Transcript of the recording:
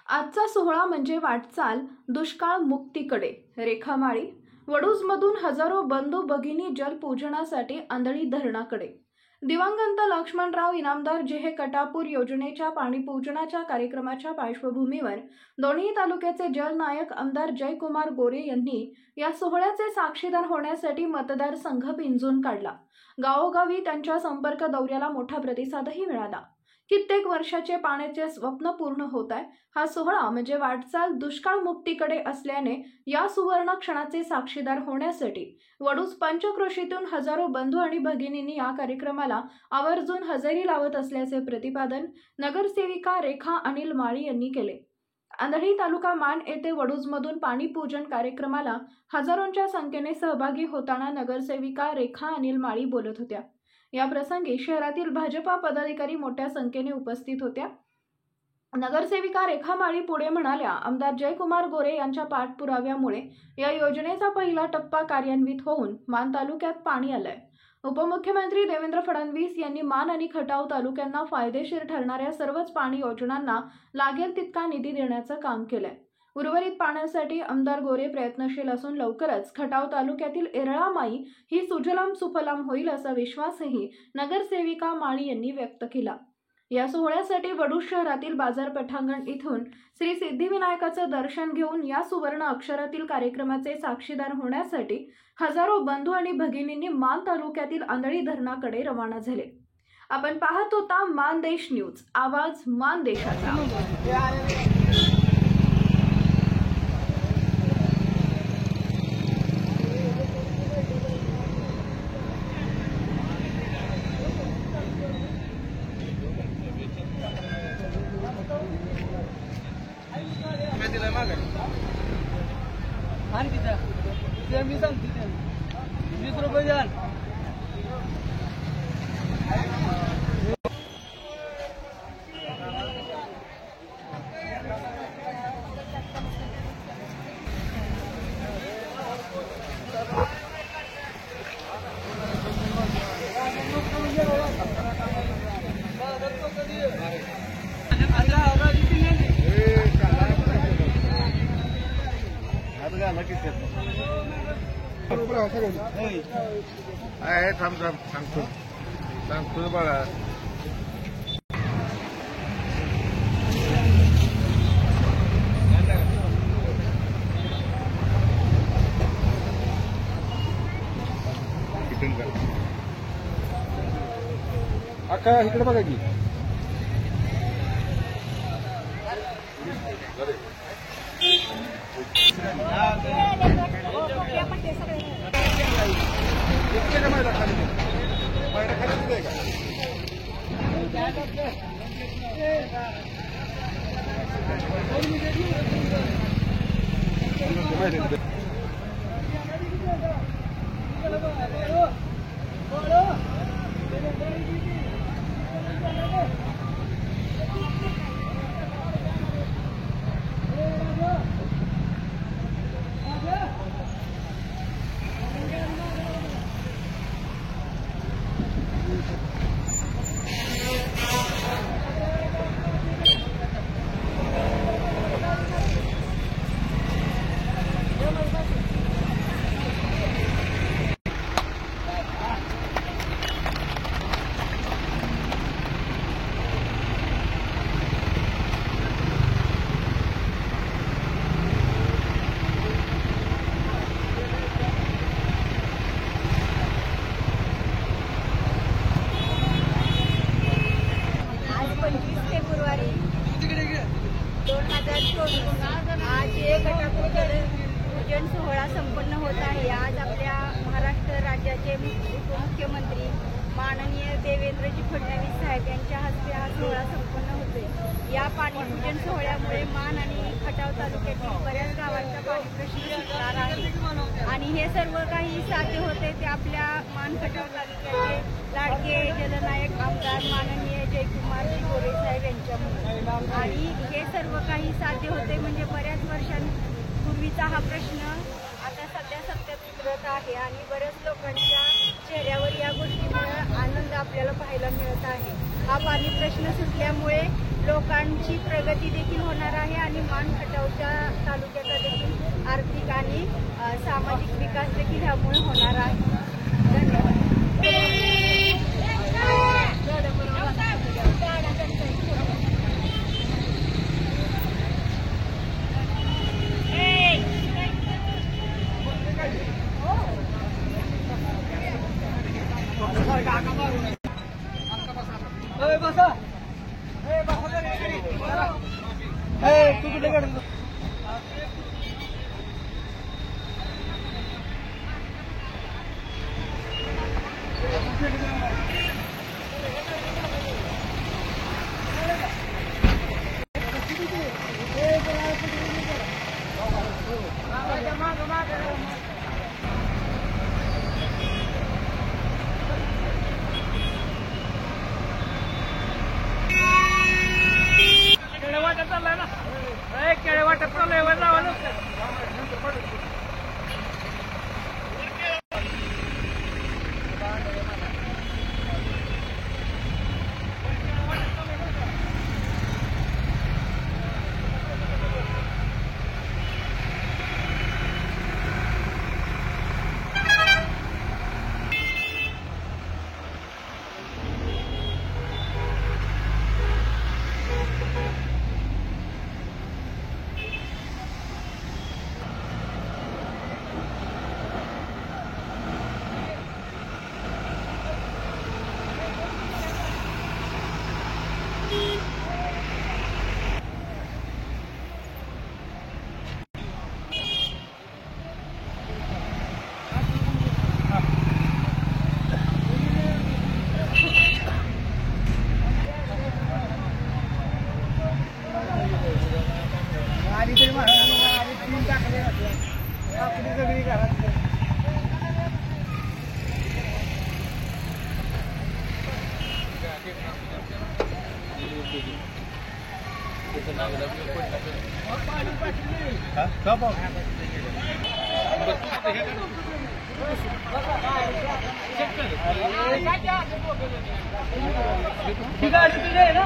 आजचा सोहळा म्हणजे वाटचाल दुष्काळ मुक्तीकडे। रेखामाळी वडूजमधून हजारो बंधू भगिनी जलपूजनासाठी आंधळी धरणाकडे। दिवंगत लक्ष्मणराव इनामदार जेहे कटापूर योजनेच्या पाणीपूजनाच्या कार्यक्रमाच्या पार्श्वभूमीवर दोन्ही तालुक्याचे जलनायक आमदार जयकुमार गोरे यांनी या सोहळ्याचे साक्षीदार होण्यासाठी मतदारसंघ पिंजून काढला। गावोगावी त्यांच्या संपर्क दौऱ्याला मोठा प्रतिसादही मिळाला। कित्येक वर्षाचे पाण्याचे स्वप्न पूर्ण होत आहे। हा सोहळा म्हणजे वाटचाल दुष्काळ मुक्तीकडे असल्याने या सुवर्ण क्षणाचे साक्षीदार होण्यासाठी वडूज पंचक्रोशीतून हजारो बंधू आणि भगिनींनी या कार्यक्रमाला आवर्जून हजेरी लावत असल्याचे प्रतिपादन नगरसेविका रेखा अनिल माळी यांनी केले। आंधळी तालुका मान येथे वडूजमधून पाणी पूजन कार्यक्रमाला हजारोंच्या संख्येने सहभागी होताना नगरसेविका रेखा अनिल माळी बोलत होत्या। या प्रसंगी शहरातील भाजपा पदाधिकारी मोठ्या संख्येने उपस्थित होत्या। नगरसेविका रेखा माळी पुढे म्हणाल्या, आमदार जयकुमार गोरे यांच्या पाठपुराव्यामुळे या योजनेचा पहिला टप्पा कार्यान्वित होऊन मान तालुक्यात पाणी आलंय। उपमुख्यमंत्री देवेंद्र फडणवीस यांनी मान आणि खटाव तालुक्यांना फायदेशीर ठरणाऱ्या सर्वच पाणी योजनांना लागेल तितका निधी देण्याचं काम केलंय। उर्वरित पाण्यासाठी आमदार गोरे प्रयत्नशील असून लवकरच खटाव तालुक्यातील एरळामाई ही सुजलाम सुफलाम होईल असा विश्वासही नगरसेविका माळी यांनी व्यक्त केला। या सोहळ्यासाठी वडूज शहरातील बाजार पठांगण इथून श्री सिद्धिविनायकाचं दर्शन घेऊन या सुवर्ण अक्षरातील कार्यक्रमाचे साक्षीदार होण्यासाठी हजारो बंधू आणि भगिनींनी मान तालुक्यातील आंधळी धरणाकडे रवाना झाले। आपण पाहत होता मानदेश न्यूज, आवाज मानदेशाचा। मी सांगते 20 रुपये द्या। सांगतो बघा अक्का इकडे बघा की आज हे कटापूर पूजन सोहळा संपन्न होत आहे। आज आपल्या महाराष्ट्र राज्याचे उपमुख्यमंत्री माननीय देवेंद्रजी फडणवीस साहेब यांच्या हस्ते हा सोहळा संपन्न होतोय। या पाणीपूजन सोहळ्यामुळे मान आणि खटाव तालुक्यातील बऱ्याच गावांचा पाणी प्रश्न सुटणार आहे आणि हे सर्व काही साध्य होते ते आपल्या मान खटाव तालुक्याचे लाडके जलनायक आमदार माननीय जयकुमार गोरे साहेब यांच्यामुळे। आणि हे सर्व काही साध्य होते म्हणजे बऱ्याच वर्षांपूर्वीचा हा प्रश्न आता सध्या सत्यात उतरत आहे आणि बऱ्याच लोकांच्या चेहऱ्यावर या गोष्टीमुळे आनंद आपल्याला पाहायला मिळत आहे। हा पाणी प्रश्न सुटल्यामुळे लोकांची प्रगती देखील होणार आहे आणि मान खटावच्या तालुक्याचा देखील आर्थिक आणि सामाजिक विकास देखील ह्यामुळे होणार आहे. धन्यवाद. बसा तू कुठे काढतो वाटत चाललाय ना केळे वाटत चाललंय आधी तरी आधी 3 टाकले आपली सगळी घरात गाडी तुझी आहे ना.